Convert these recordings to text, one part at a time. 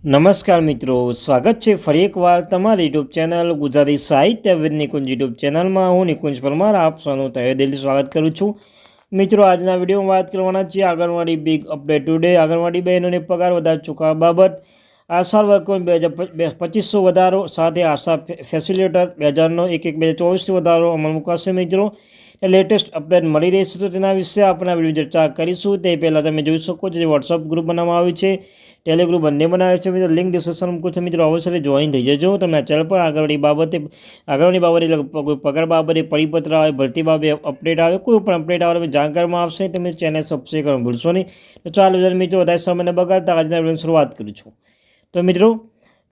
નમસ્કાર મિત્રો, સ્વાગત છે ફરી એકવાર તમારી યુટ્યુબ ચેનલ ગુજરાતી સાહિત્ય વિદ નિકુંજ યુટ્યુબ ચેનલમાં. હું નિકુંજ પરમાર આપ સૌનું તહે દિલથી સ્વાગત કરું છું. મિત્રો, આજના વિડીયોમાં વાત કરવાના છીએ આંગણવાડી બિગ અપડેટ ટુડે. આંગણવાડી બહેનોને પગાર વધારો ચૂકવવા બાબત. આશા વર્કર 2500 વધારો સાથે આશા ફેસિલિટેટર 2001-2024 વધારો અમલ મુકાશે. મિત્રો, લેટેસ્ટ અપડેટ મળી રહેશે તો તેના વિશે આપણે વિડીયો ચર્ચા કરીશું. તે પહેલાં તમે જોઈ શકો છો જે વોટ્સઅપ ગ્રુપ બનાવવામાં આવ્યું છે, ટેલિગ્રુપ બંને બનાવે છે. મિત્રો, લિંક ડિસ્ક્રિપ્શન મૂકું છું. મિત્રો, અવશ્ય જોઈન થઈ જજો. તમને આ ચેનલ પર આગળની બાબતે કોઈ પગાર બાબતે પરિપત્ર આવે, ભરતી બાબતે અપડેટ આવે, કોઈ પણ અપડેટ આવે જાણકારીમાં આવશે. તમે ચેનલ સબસ્ક્રાઈબ કરવાનું ભૂલશો નહીં. તો ચાલો મિત્રો, વધારે સમયને બગાડતા આજના વિડીયોની શરૂઆત કરું છું. તો મિત્રો,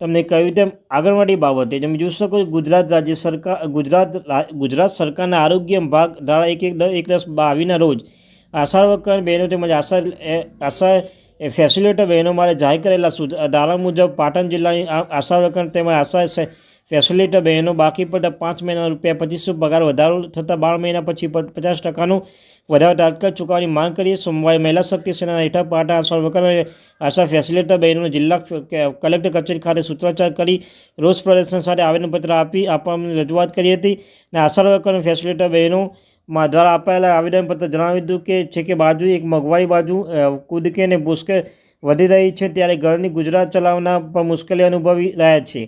તમને કહ્યું તેમ આંગણવાડી બાબતે તમે જોઈ શકો ગુજરાત સરકારના આરોગ્ય વિભાગ ધારા 1/10/22 રોજ આશા વર્કર બહેનો તેમજ આશા ફેસિલિટેટર બહેનો માટે જાહેર કરેલા ધારા મુજબ પાટણ જિલ્લાની આશા વર્કર તેમજ આશા ફેસિલિટેટર બહેનો બાકી પડતા 5 મહિના ₹2500 પગાર વધારો થતાં 12 મહિના પછી 50% વધારો તાત્કાલિક ચૂકવવાની માંગ કરીએ. સોમવારે મહિલા શક્તિ સેના હેઠળ પાટણ આશા વર્કર અને આશા ફેસિલિટેટર બહેનોને જિલ્લા કલેક્ટર કચેરી ખાતે સૂત્રોચ્ચાર કરી રોષ પ્રદર્શન સાથે આવેદનપત્ર આપવાની રજૂઆત કરી હતી. અને આશા વર્કર અને ફેસિલિટેટર બહેનો દ્વારા અપાયેલા આવેદનપત્ર જણાવ્યું છે કે એક મોંઘવારી બાજુ કૂદકે અને ભૂસકે વધી રહી છે, ત્યારે ઘરની ગુજરાત ચલાવવાના પણ મુશ્કેલી અનુભવી રહ્યા છે.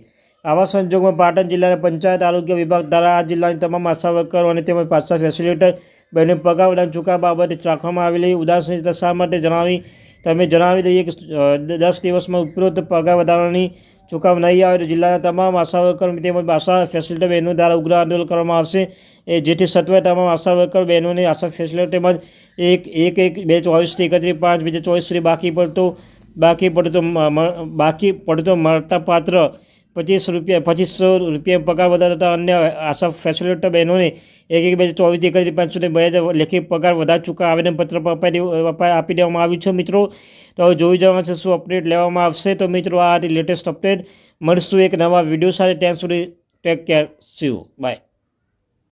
આવા સંજોગોમાં પાટણ જિલ્લાના પંચાયત આરોગ્ય વિભાગ દ્વારા આ જિલ્લાની તમામ આશા વર્કરો અને તેમજ આશા ફેસિલિટેટર બહેનો પગાર વધારો ચૂકવવા બાબતે રાખવામાં આવેલી ઉદાસીનતા શા માટે જણાવી દઈએ કે 10 દિવસમાં ઉપરોક્ત પગાર વધારાની ચૂકવવા નહીં આવે તો જિલ્લાના તમામ આશા વર્કરો તેમજ આશા ફેસિલિટેટર બહેનો દ્વારા ઉગ્ર આંદોલન કરવામાં આવશે. જેથી સત્વરે તમામ આશા વર્કર બહેનોને આશા ફેસિલિટેટર તેમજ 1/1/2024 થી 31/5/2024 સુધી બાકી પડતો મળતાપાત્ર ₹2500 પગાર વધારો થતાં અન્ય આશા ફેસિલિટેટર બહેનોને 1/1/2024 થી 31/5 સુધી 2000 લેખિત પગાર વધારો ચૂકવવા આવેદનપત્ર આપી દેવામાં આવ્યું છે. મિત્રો, તો હવે જોઈ જવાનું છે શું અપડેટ લેવામાં આવશે. તો મિત્રો, આ લેટેસ્ટ અપડેટ મળશું એક નવા વિડીયો સાથે. ત્યાં સુધી take care, see you, by.